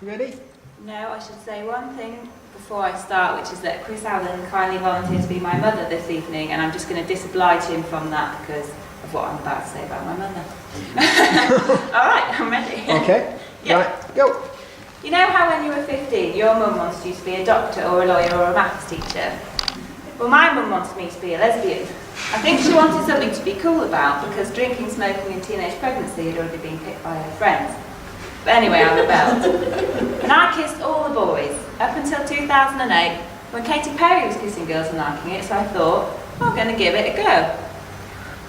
Ready? No, I should say one thing before I start, which is that Chris Allen kindly volunteered to be my mother this evening, and I'm just going to disoblige him from that because of what I'm about to say about my mother. Alright, I'm ready. Okay. Yeah. Right, go. You know how when you were 15, your mum wanted you to be a doctor or a lawyer or a maths teacher? Well, my mum wanted me to be a lesbian. I think she wanted something to be cool about because drinking, smoking and teenage pregnancy had already been picked by her friends. But anyway, I rebelled. And I kissed all the boys, up until 2008, when Katy Perry was kissing girls and liking it, so I thought, I'm going to give it a go.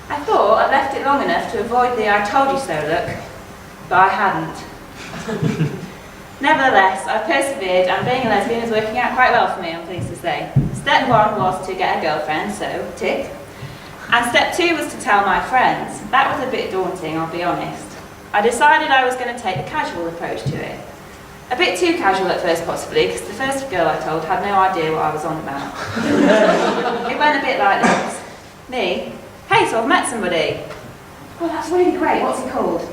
I thought I'd left it long enough to avoid the I told you so look, but I hadn't. Nevertheless, I persevered, and being a lesbian is working out quite well for me, I'm pleased to say. Step 1 was to get a girlfriend, so tick. And step 2 was to tell my friends. That was a bit daunting, I'll be honest. I decided I was going to take the casual approach to it. A bit too casual at first, possibly, because the first girl I told had no idea what I was on about. It went a bit like this. Me? Hey, so I've met somebody. Oh, that's really great. What's he called?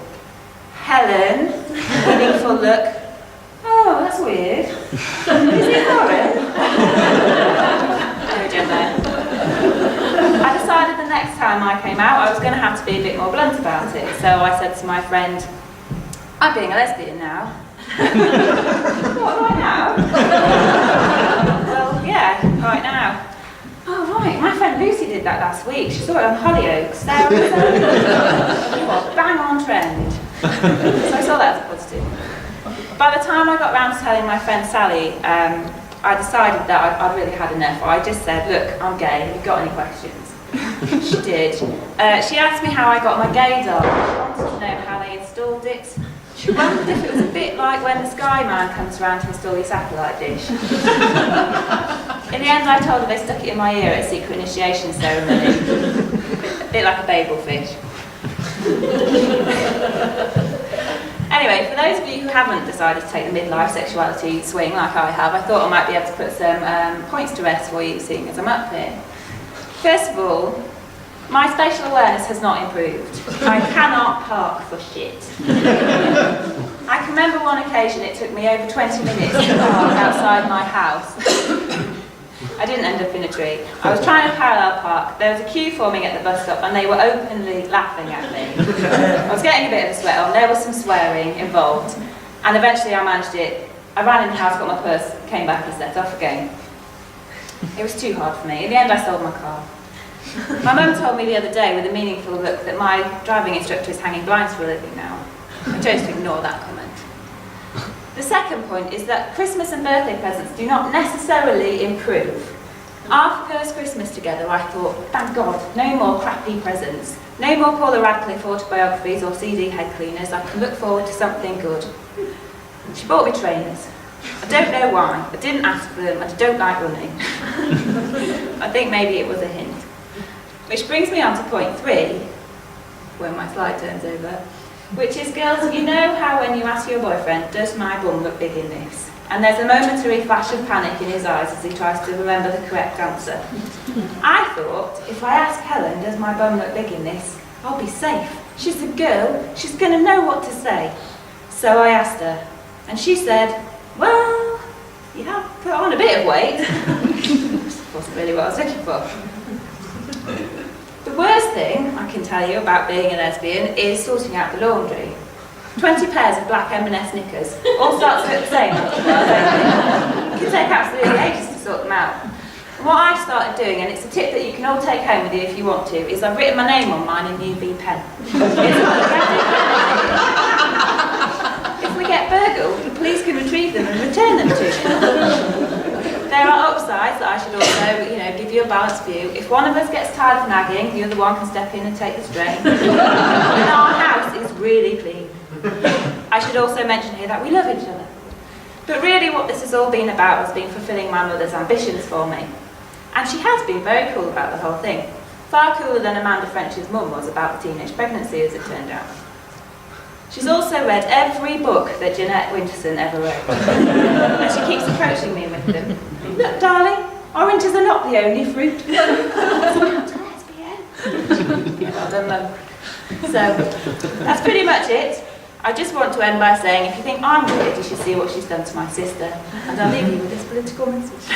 Helen. Meaningful look. Oh, that's weird. Is he foreign? No gender. I decided the next time I came out I was going to have to be a bit more blunt about it, so I said to my friend, I'm being a lesbian now. What, right now? Well, yeah, right now. Oh, right, my friend Lucy did that last week. She saw it on Hollyoaks. You are bang on trend. So I saw that as a positive. By the time I got round to telling my friend Sally, I decided that I'd really had enough. I just said, look, I'm gay, have you got any questions? She did. She asked me how I got my gaydar. She wanted to know how they installed it. She wondered if it was a bit like when the Sky Man comes around to install your satellite dish. In the end, I told her they stuck it in my ear at a secret initiation ceremony. A bit like a babel fish. Anyway, for those of you who haven't decided to take the midlife sexuality swing like I have, I thought I might be able to put some points to rest for you, seeing as I'm up here. First of all, my spatial awareness has not improved. I cannot park for shit. I can remember one occasion it took me over 20 minutes to park outside my house. I didn't end up in a tree. I was trying to parallel park. There was a queue forming at the bus stop and they were openly laughing at me. I was getting a bit of a sweat on. There was some swearing involved. And eventually I managed it. I ran in the house, got my purse, came back and set off again. It was too hard for me. In the end I sold my car. My mum told me the other day with a meaningful look that my driving instructor is hanging blinds for a living now. I chose to ignore that comment. The second point is that Christmas and birthday presents do not necessarily improve. After first Christmas together, I thought, thank God, no more crappy presents. No more Paula Radcliffe autobiographies or CD head cleaners. I can look forward to something good. She bought me trainers. I don't know why. I didn't ask for them and I don't like running. I think maybe it was a hint. Which brings me on to point 3, when my slide turns over, which is, girls, you know how when you ask your boyfriend, does my bum look big in this? And there's a momentary flash of panic in his eyes as he tries to remember the correct answer. I thought, if I ask Helen, does my bum look big in this, I'll be safe. She's a girl, she's going to know what to say. So I asked her, and she said, well, you have put on a bit of weight. Wasn't really what I was looking for. The worst thing I can tell you about being a lesbian is sorting out the laundry. 20 pairs of black M&S knickers, all start to look the same after a while, don't they? It can take absolutely ages to sort them out. And what I've started doing, and it's a tip that you can all take home with you if you want to, is I've written my name on mine in UV pen. If we get burgled, the police can retrieve them and return them to you. There are upsides that I should also, give you a balanced view. If one of us gets tired of nagging, the other one can step in and take the strain. And our house is really clean. I should also mention here that we love each other. But really what this has all been about has been fulfilling my mother's ambitions for me. And she has been very cool about the whole thing. Far cooler than Amanda French's mum was about the teenage pregnancy, as it turned out. She's also read every book that Jeanette Winterson ever wrote. And she keeps approaching me with them. Look, darling, oranges are not the only fruit. Well done, Mum. So, that's pretty much it. I just want to end by saying, if you think I'm weird, you should see what she's done to my sister. And I'll leave you with this political message.